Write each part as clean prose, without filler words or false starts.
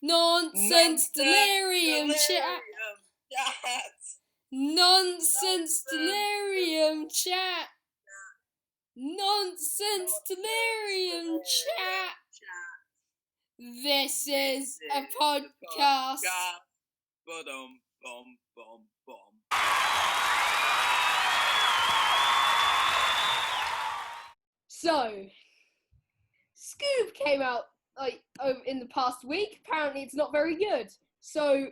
Nonsense delirium chat. Nonsense delirium chat. Nonsense delirium chat. This is a podcast. So, Scoob came out in the past week. Apparently, it's not very good. So,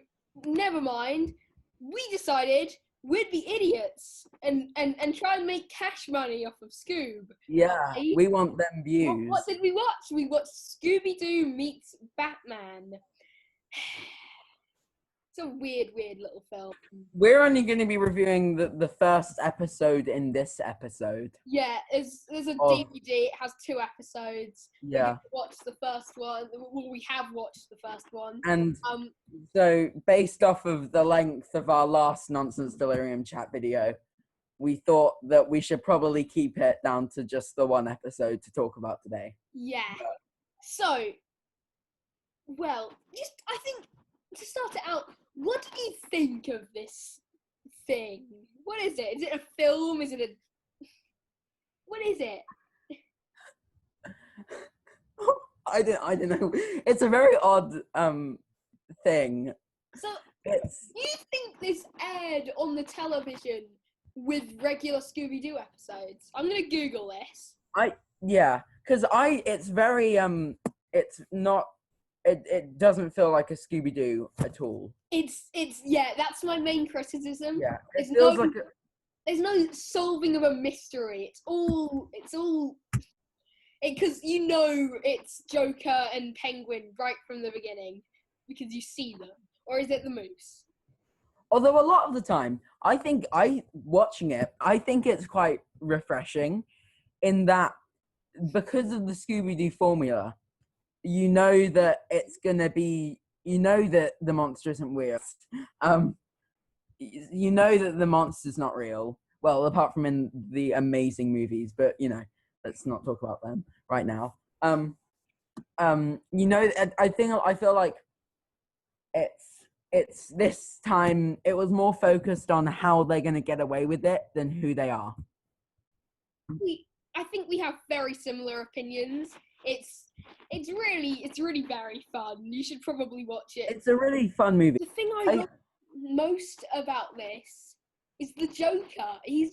never mind. We decided we'd be idiots and try and make cash money off of Scoob. Yeah, we want them views. What did we watch? We watched Scooby-Doo meets Batman. It's a weird little film. We're only going to be reviewing the first episode in this episode. Yeah, there's a DVD. It has 2 episodes. Yeah. We watched the first one. Well, we have watched the first one. And so, based off of the length of our last Nonsense Delirium chat video, we thought that we should probably keep it down to just the one episode to talk about today. Yeah. So, well, I think to start it out, what do you think of this thing? What is it? Is it a film? Is it a... What is it? I don't know. It's a very odd thing. So, you think this aired on the television with regular Scooby-Doo episodes? I'm gonna Google this. Because it's very it's not. It doesn't feel like a Scooby-Doo at all. It's that's my main criticism. Yeah, it feels like there's no solving of a mystery. It's all because it's Joker and Penguin right from the beginning because you see them. Or is it the moose? Although a lot of the time, I think it's quite refreshing in that because of the Scooby-Doo formula, you know that it's going to be, that the monster isn't real. You know that the monster's not real. Well, apart from in the amazing movies, but, let's not talk about them right now. I feel like it's this time, it was more focused on how they're going to get away with it than who they are. I think we have very similar opinions. It's really very fun. You should probably watch it. It's a really fun movie. The thing I love most about this is the Joker. He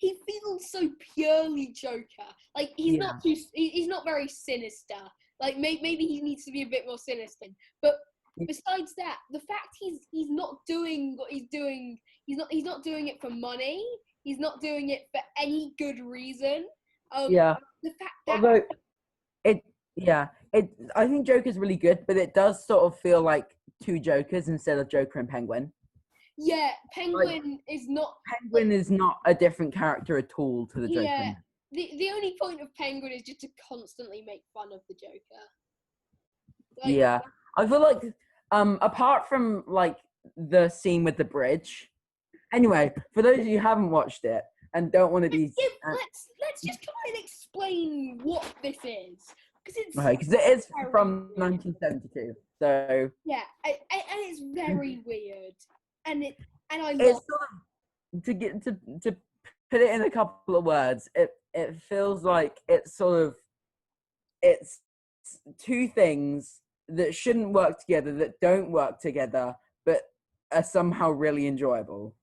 feels so purely Joker. Like he's not very sinister. Like maybe he needs to be a bit more sinister. But besides that, the fact he's not doing what he's doing, he's not doing it for money. He's not doing it for any good reason. The fact that I think Joker's really good, but it does sort of feel like 2 Jokers instead of Joker and Penguin. Yeah, Penguin is not a different character at all to the Joker. Yeah, the only point of Penguin is just to constantly make fun of the Joker. I feel like apart from like the scene with the bridge. Anyway, for those of you who haven't watched it and don't want to be... Let's just try and explain what this is. Because it is from 1972, so... Yeah, and it's very weird. And I love... It's sort of, to put it in a couple of words, it feels like it's 2 things that shouldn't work together, that don't work together, but are somehow really enjoyable.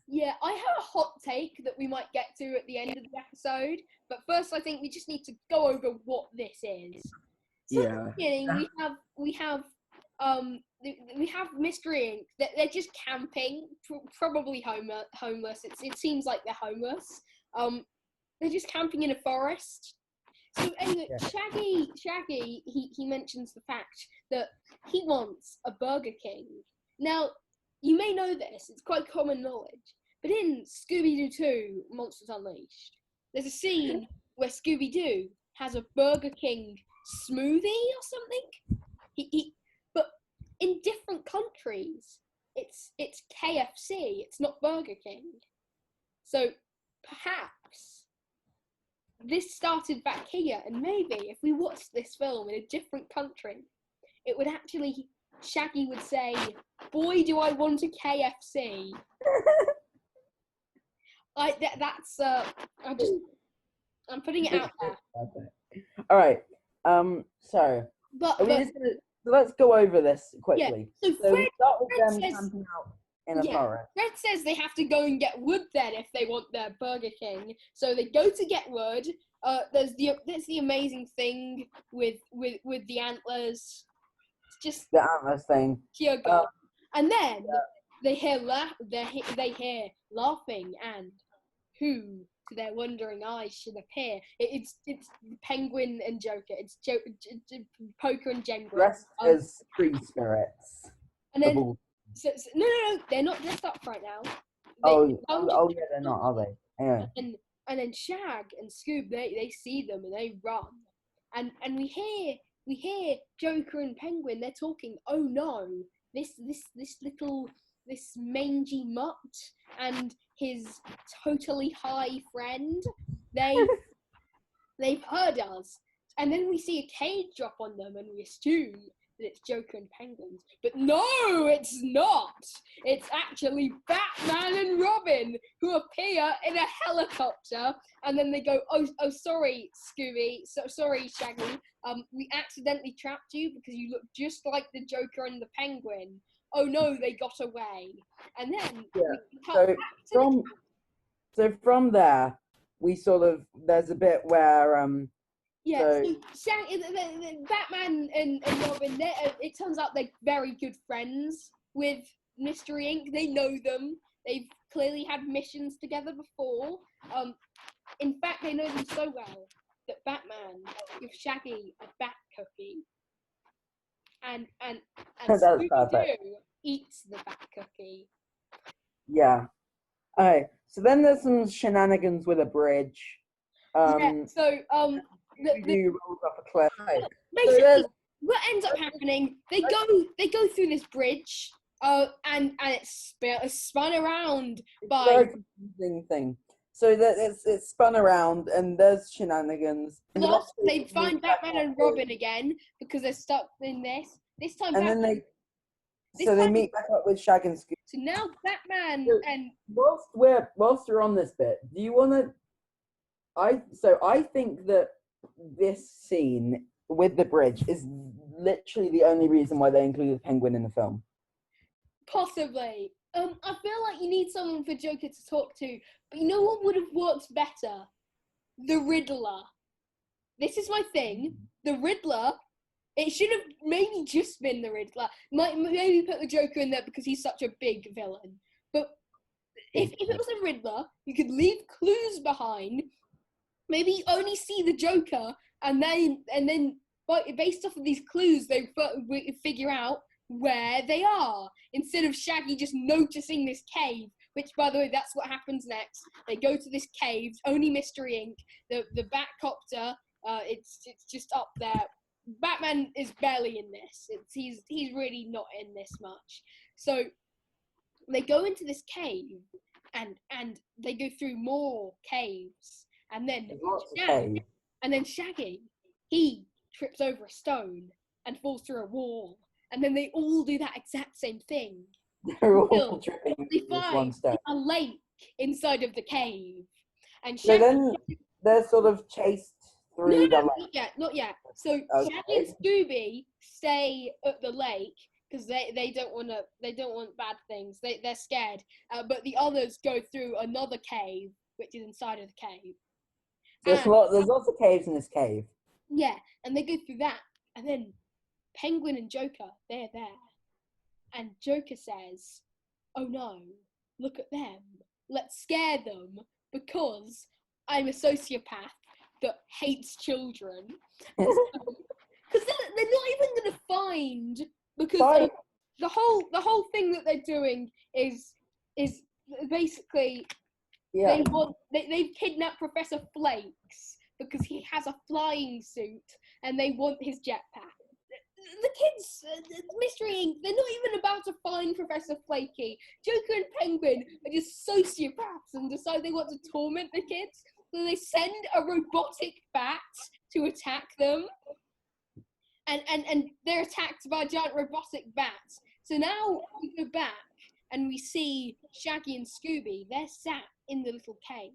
Yeah, I have a hot take that we might get to at the end of the episode, but first I think we just need to go over what this is. So at the beginning, we have Mystery Inc. They're just camping, probably homeless. It seems like they're homeless. They're just camping in a forest. So anyway, Shaggy, he mentions the fact that he wants a Burger King. Now, you may know this, it's quite common knowledge, but in Scooby-Doo 2, Monsters Unleashed, there's a scene where Scooby-Doo has a Burger King smoothie or something. But in different countries, it's KFC, it's not Burger King. So perhaps this started back here, and maybe if we watched this film in a different country, it would actually, Shaggy would say, "Boy, do I want a KFC." I'm putting it out there. All right. So let's go over this quickly. Yeah. So we start with Fred them says, camping out in a forest. Fred says they have to go and get wood then if they want their Burger King. So they go to get wood. There's the amazing thing with the antlers. It's just the antlers thing. Pure gold. And then they hear laughing, and who to their wondering eyes should appear? It's Penguin and Joker. It's Poker and Jenga. Dressed as tree spirits. And then no, they're not dressed up right now. Yeah, they're not, are they? Anyway. And then Shag and Scoob, they see them and they run, and we hear Joker and Penguin. They're talking. Oh no, this mangy mutt and his totally high friend. They've heard us, and then we see a cage drop on them, and we assume that it's Joker and Penguins. But no, it's not. It's actually Batman and Robin who appear in a helicopter, and then they go, oh, sorry, Scooby. Sorry, Shaggy. We accidentally trapped you because you look just like the Joker and the Penguin. Oh no, they got away. And then so from there, we there's a bit where Batman and Robin, it turns out they're very good friends with Mystery Inc. They know them. They've clearly had missions together before. In fact, they know them so well that Batman gives Shaggy a bat cookie. And Scooby-Doo eats the bat cookie. Yeah. Alright, so then there's some shenanigans with a bridge. Scooby-Doo rolls off a cliff. Basically, what ends up happening? They go through this bridge, and it's spun around by. It's a very confusing thing. So that it's spun around, and there's shenanigans. Lost. They find Batman and Robin again because they're stuck in this. This time, and then they meet back up with Shag and Scooby. So now Batman and. Whilst we're on this bit, do you want to? I think that this scene with the bridge is literally the only reason why they included Penguin in the film. Possibly. I feel like you need someone for Joker to talk to, but you know what would have worked better? The Riddler. This is my thing. The Riddler. It should have maybe just been the Riddler. Maybe put the Joker in there because he's such a big villain. But if it was a Riddler, you could leave clues behind. Maybe only see the Joker, and then based off of these clues, they figure out where they are. Instead of Shaggy just noticing this cave, which, by the way, that's what happens next. They go to this cave. Only Mystery Inc. The Batcopter. It's just up there. Batman is barely in this. He's really not in this much. So they go into this cave, and they go through more caves. And then Shaggy, he trips over a stone and falls through a wall. And then they all do that exact same thing. They're all tripping. They find a lake inside of the cave. And Shaggy, so then they're sort of chased through the lake. Not yet. So Shaggy and Scooby stay at the lake because they don't want bad things. They're scared. But the others go through another cave, which is inside of the cave. There's lots of caves in this cave. Yeah, and they go through that, and then Penguin and Joker, they're there. And Joker says, oh no, look at them. Let's scare them because I'm a sociopath that hates children. Because they're not even going to find, because the whole thing that they're doing is basically... Yeah. They've kidnapped Professor Flakes because he has a flying suit and they want his jetpack. The kids, Mystery Inc., they're not even about to find Professor Flaky. Joker and Penguin are just sociopaths and decide they want to torment the kids. So they send a robotic bat to attack them. and they're attacked by giant robotic bats. So now we go back and we see Shaggy and Scooby. They're sat in the little cave.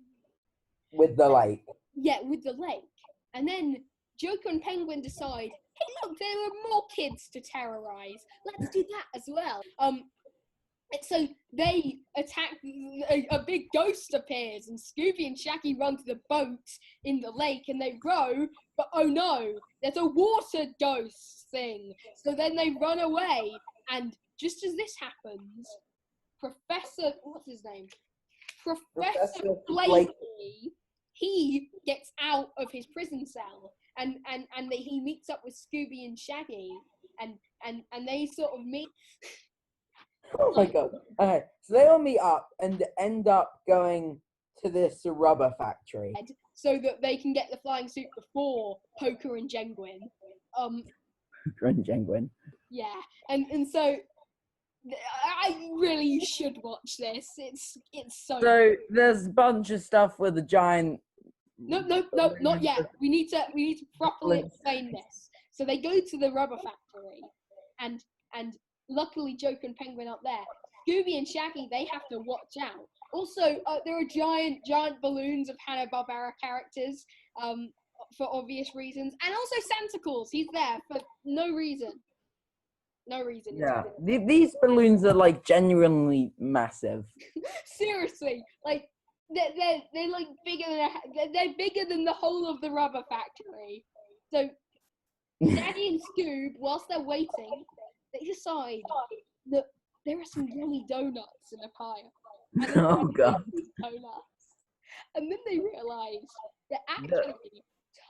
With the lake. Yeah, with the lake. And then Joker and Penguin decide, hey, look, there are more kids to terrorize. Let's do that as well. So they attack, a big ghost appears, and Scooby and Shaggy run to the boat in the lake, and they row, but oh no, there's a water ghost thing. So then they run away, and just as this happens, Professor, what's his name? Professor Blakey, he gets out of his prison cell, and he meets up with Scooby and Shaggy, and they sort of meet. Oh my god. Okay, so they all meet up and end up going to this rubber factory. So that they can get the flying suit before Poker and Jenguin. Poker and Jenguin. Yeah, and so I really should watch this. It's so. So there's a bunch of stuff with a giant. No, not yet. We need to properly explain this. So they go to the rubber factory, and luckily Joker and Penguin aren't there. Scooby and Shaggy, they have to watch out. Also, there are giant balloons of Hanna-Barbera characters, for obvious reasons, and also Santa Claus. He's there for no reason. No reason. Yeah, these balloons are like genuinely massive. Seriously, like they're like bigger than they're bigger than the whole of the rubber factory. So Shaggy and Scoob, whilst they're waiting, they decide that there are some yummy donuts in a pile. And Oh god. Donuts. And then they realise they're actually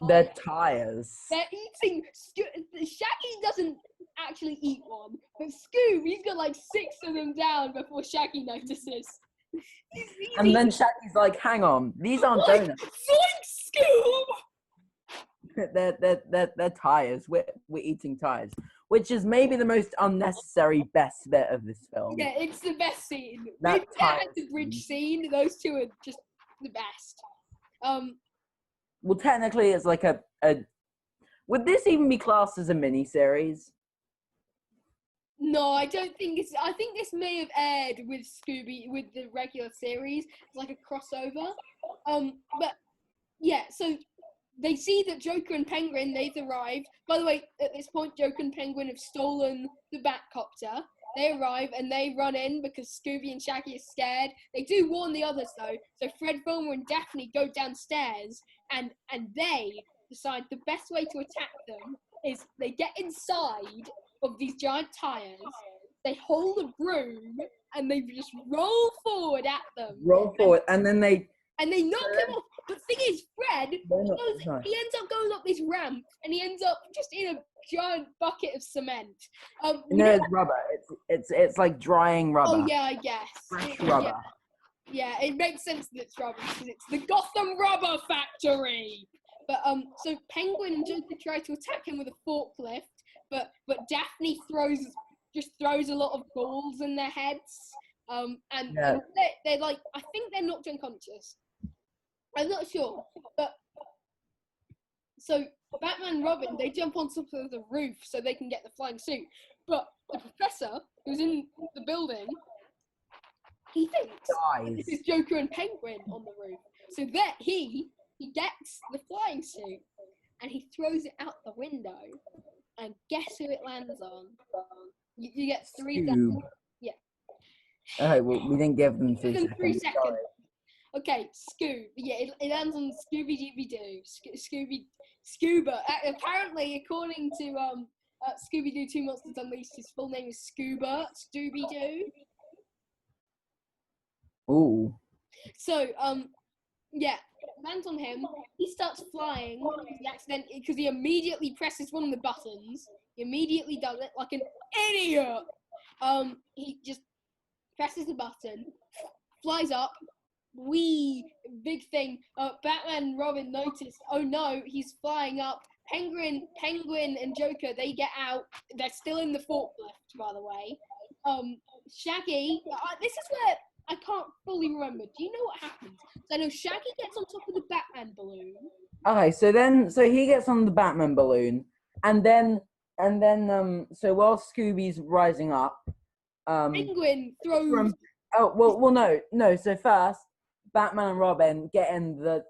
they're tires. They're eating. Shaggy doesn't actually eat one, but Scoob, he's got like 6 of them down before Shaggy notices. And then Shaggy's like, hang on, these aren't donuts. Zoink, Scoob! They're tires. We're eating tires, which is maybe the most unnecessary best bit of this film. Yeah, it's the best scene. That and the bridge scene, those two are just the best. Well, technically, it's like a. Would this even be classed as a mini-series? No, I don't think it's. I think this may have aired with the regular series, like a crossover. But yeah, so they see that Joker and Penguin, they've arrived. By the way, at this point, Joker and Penguin have stolen the Batcopter. They arrive and they run in because Scooby and Shaggy are scared. They do warn the others though. So Fred, Wilma, and Daphne go downstairs and they decide the best way to attack them is they get inside of these giant tires. They hold a broom and they just roll forward at them. And then they knock him off. But the thing is, Fred, he ends up going up this ramp and he ends up just in a giant bucket of cement. No, it's rubber. It's like drying rubber. Oh yeah, I guess. Fresh rubber. Yeah, it makes sense that it's rubber because it's the Gotham Rubber Factory. But so Penguin and Joker try to attack him with a forklift, but Daphne throws a lot of balls in their heads. And they're like, I think they're knocked unconscious. I'm not sure, but so Batman and Robin, they jump on top of the roof so they can get the flying suit. But the professor, who's in the building, he thinks this is Joker and Penguin on the roof. So that he gets the flying suit and he throws it out the window. And guess who it lands on? You get 3 seconds. Yeah. Okay, well, we didn't give them 3 seconds. 3 seconds. Sorry. Okay, Scoob. Yeah, it lands on Scooby-Doo. Scuba. Apparently, according to Scooby-Doo 2 Monsters Unleashed, his full name is Scuba Scooby-Doo. Ooh. So, yeah, lands on him. He starts flying. Because he immediately presses one of the buttons. He immediately does it like an idiot. He just presses the button, flies up. Big thing. Batman and Robin notice. Oh no, he's flying up. Penguin and Joker, they get out. They're still in the forklift, by the way. Shaggy. This is where I can't fully remember. Do you know what happens? So I know Shaggy gets on top of the Batman balloon. Okay, so he gets on the Batman balloon, and then and then so while Scooby's rising up, Penguin throws. No. So first, Batman and Robin get in the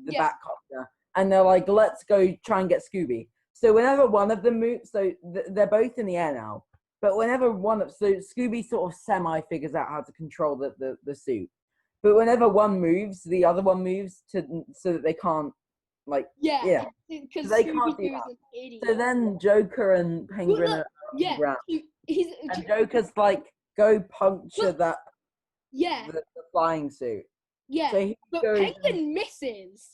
Batcopter, and they're like, "Let's go try and get Scooby." So whenever one of them moves, they're both in the air now. But whenever Scooby sort of semi figures out how to control the suit. But whenever one moves, the other one moves so that they can't because they can't do that. an idiot. So then Joker and Penguin are on the ground. And Joker's like, go puncture the flying suit. Yeah, so but Penguin misses,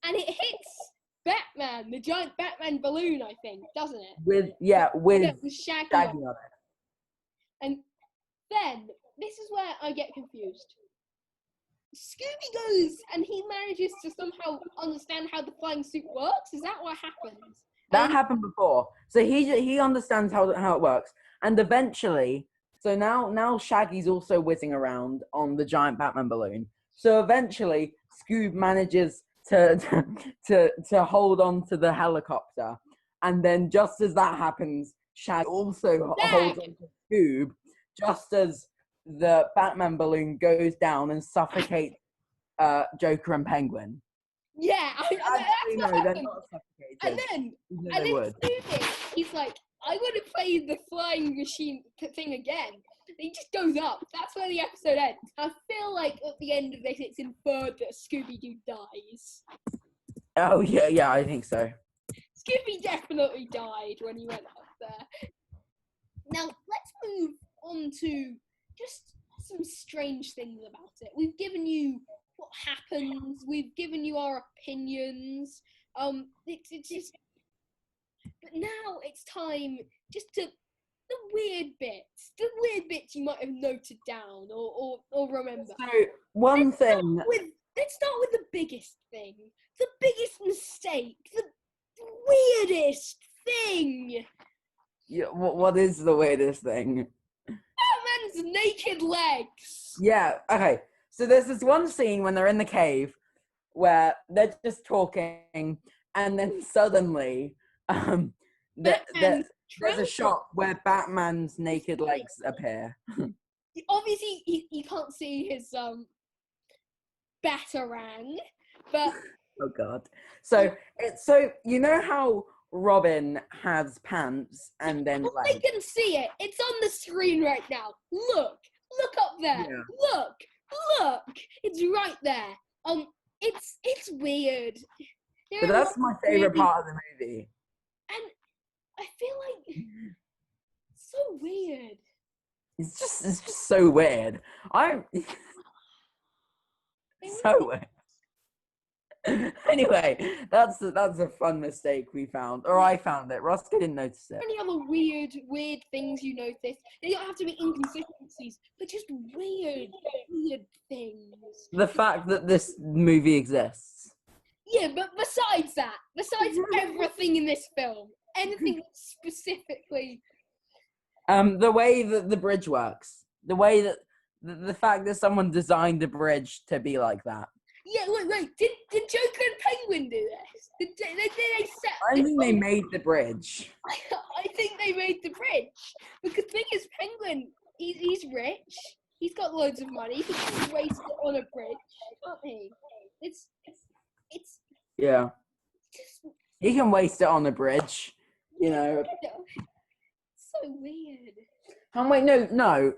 and it hits Batman, the giant Batman balloon, I think, doesn't it? With Shaggy on it. And then, this is where I get confused. Scooby goes, and he manages to somehow understand how the flying suit works? Is that what happens? That happened before. So he understands how it works. And eventually, so now Shaggy's also whizzing around on the giant Batman balloon. So eventually, Scoob manages to hold on to the helicopter. And then just as that happens, Shaggy also holds on to Scoob, just as the Batman balloon goes down and suffocates Joker and Penguin. Yeah, they're not suffocated. And then Scooby, he's like, I want to play the flying machine thing again. He just goes up. That's where the episode ends. I feel like at the end of this, it's inferred that Scooby-Doo dies. Oh, yeah, I think so. Scooby definitely died when he went up there. Now, let's move on to just some strange things about it. We've given you what happens. We've given you our opinions. It's just... But now it's time just to... The weird bits you might have noted down or remember. So, let's start with the biggest thing. The biggest mistake. The weirdest thing. Yeah, what is the weirdest thing? Batman's naked legs. Yeah, okay. So there's this one scene when they're in the cave where they're just talking, and then suddenly there's a shot where Batman's naked legs appear. Obviously, you can't see his Batarang, but oh god. So you know how Robin has pants and then legs? I can see it. It's on the screen right now. Look up there. Yeah. Look. It's right there. It's weird. But that's my favorite part of the movie. And I feel like it's so weird. It's just so weird. So weird. Anyway, that's a fun mistake we found, or I found it. Roscoe didn't notice it. Any other weird things you noticed? They don't have to be inconsistencies, but just weird things. The fact that this movie exists. Yeah, but besides everything in this film, anything specifically. The way that the bridge works, the way that the fact that someone designed the bridge to be like that. Yeah, wait. Did Joker and Penguin do this? Did they set? I think they made the bridge. I think they made the bridge because the thing is, Penguin, he's rich. He's got loads of money. He can waste it on a bridge, can't he? It's. Yeah. He can waste it on a bridge, you know. So weird. No,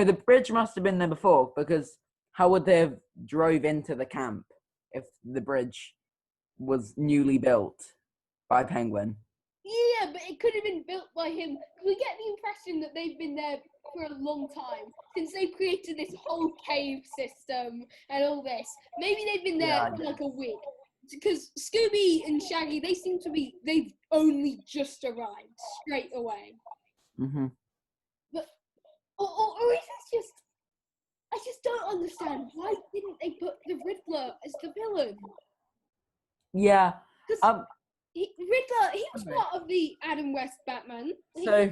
the bridge must have been there before, because how would they have drove into the camp if the bridge was newly built by Penguin? Yeah, but it could have been built by him. We get the impression that they've been there for a long time, since they created this whole cave system and all this. Maybe they've been there for like a week. Because Scooby and Shaggy, they've only just arrived straight away. Mm-hmm. But, or is it just, I just don't understand. Why didn't they put the Riddler as the villain? Yeah. Riddler, he was part of the Adam West Batman. So,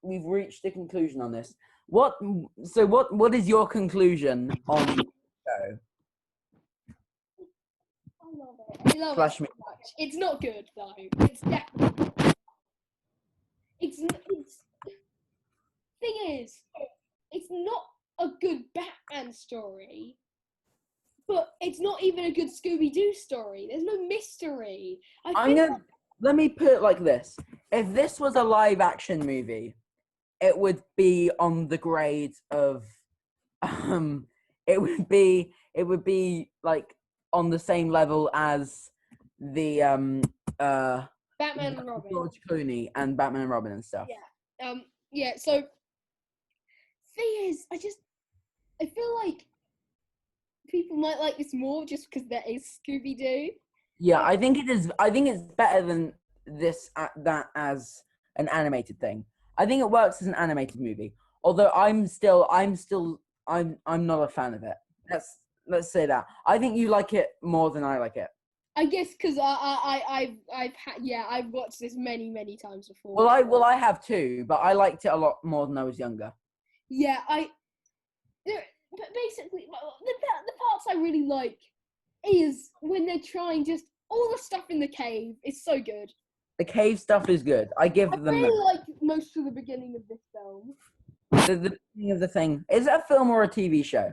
we've reached a conclusion on this. What is your conclusion on the show? love it. I love Flash it so me. much. It's not good though. It's definitely. It's. Thing is, it's not a good Batman story, but it's not even a good Scooby-Doo story. There's no mystery. Let me put it like this: if this was a live-action movie, it would be on the grade of, it would be like on the same level as the Batman and Robin. George Clooney and Batman and Robin and stuff. Yeah. Yeah. So, thing is, I feel like people might like this more just because there is Scooby-Doo. Yeah, I think it is. I think it's better than that as an animated thing. I think it works as an animated movie. Although I'm not a fan of it. Let's say that. I think you like it more than I like it. I guess because I've watched this many times before. Well, I have too, but I liked it a lot more than I was younger. Yeah, but basically the parts I really like is when they're trying just all the stuff in the cave is so good. The cave stuff is good. I give them. I really like most of the beginning of this film. The beginning of the thing. Is it a film or a TV show?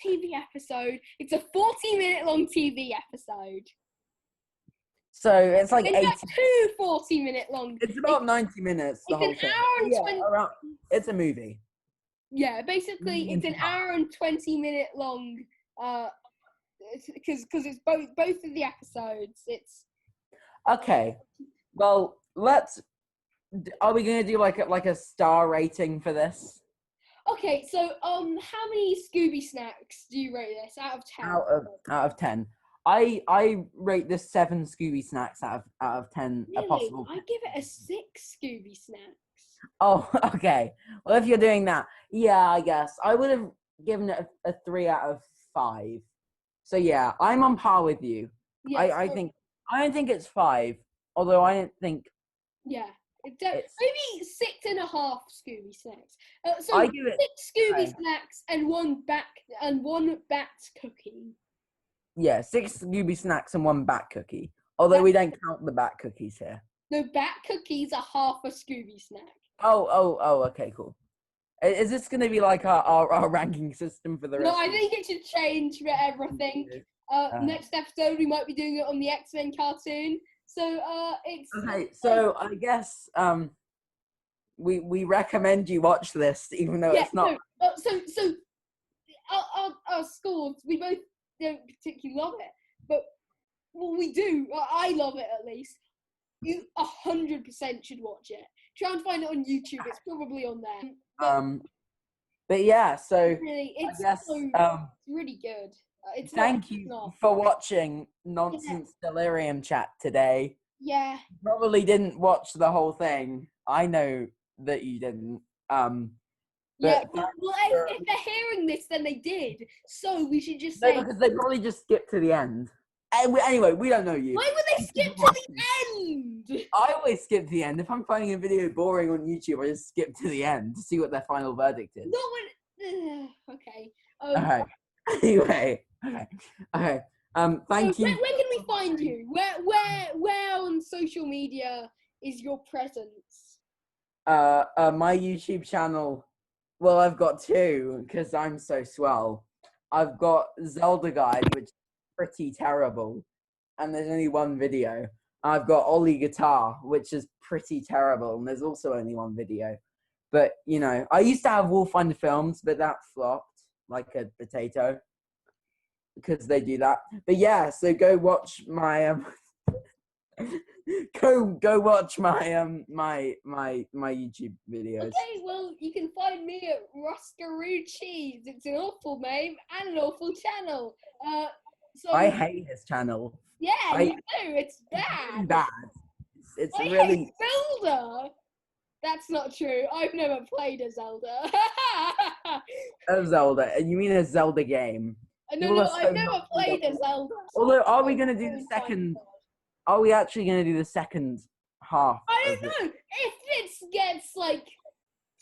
TV episode. It's a 40-minute long TV episode. So it's like 80. 40-minute long. It's about 90 minminutes. The whole it's thing. An hour and 20. It's a movie. Yeah, basically it's an hour and 20-minute long. Because it's both of the episodes. It's okay. Well, are we gonna do like a star rating for this? Okay, so how many Scooby snacks do you rate this out of 10? Out of 10. I rate this 7 Scooby snacks out of 10. Really? A possible. I give it a 6 Scooby snacks. Oh, okay. Well, if you're doing that, yeah, I guess I would have given it a 3 out of 5. So yeah, I'm on par with you. Yeah, I don't think it's 5, although I don't think. Yeah, maybe 6.5 Scooby snacks. So I give it 6 Scooby snacks and one bat cookie. Yeah, 6 Scooby snacks and 1 bat cookie. Although we don't count the bat cookies here. No, bat cookies are half a Scooby snack. Oh, okay, cool. Is this going to be like our ranking system for the rest? No, I think it should change for everything. Next episode, we might be doing it on the X-Men cartoon. So, it's... Okay, so I guess we recommend you watch this, even though it's not... So our scores, we both don't particularly love it. But, well, we do. I love it, at least. You 100% should watch it. Try and find it on YouTube. It's probably on there. But yeah, so really, it's really good. Thank you for watching Nonsense Delirium Chat today. Yeah. You probably didn't watch the whole thing. I know that you didn't. Yeah, well, if they're hearing this, then they did. So we should just say... No, because they probably just skipped to the end. Anyway, we don't know you. Why would they skip to the end? I always skip to the end. If I'm finding a video boring on YouTube, I just skip to the end to see what their final verdict is. Not when... okay. Okay. Anyway. Okay. Thank you. Where can we find you? Where on social media is your presence? My YouTube channel. Well, I've got 2 because I'm so swell. I've got Zelda Guide, which is pretty terrible, and there's only 1 video. I've got Ollie Guitar, which is pretty terrible, and there's also only 1 video. But you know, I used to have Wolf Finder Films, but that flopped like a potato because they do that. But yeah, so go watch my go watch my my YouTube videos. Okay, well, you can find me at Roscoe. It's an awful name and an awful channel. So I hate his channel. Yeah, you do. It's bad. Really bad. It's I really hate Zelda. That's not true. I've never played a Zelda. A Zelda? You mean a Zelda game? No, I've never played a Zelda. Although, are we going to do the second? Are we actually going to do the second half? I don't know. If it gets like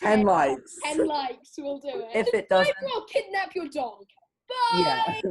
10 likes. 10 likes, we'll do it. If it doesn't, I'll kidnap your dog. Bye. Yeah.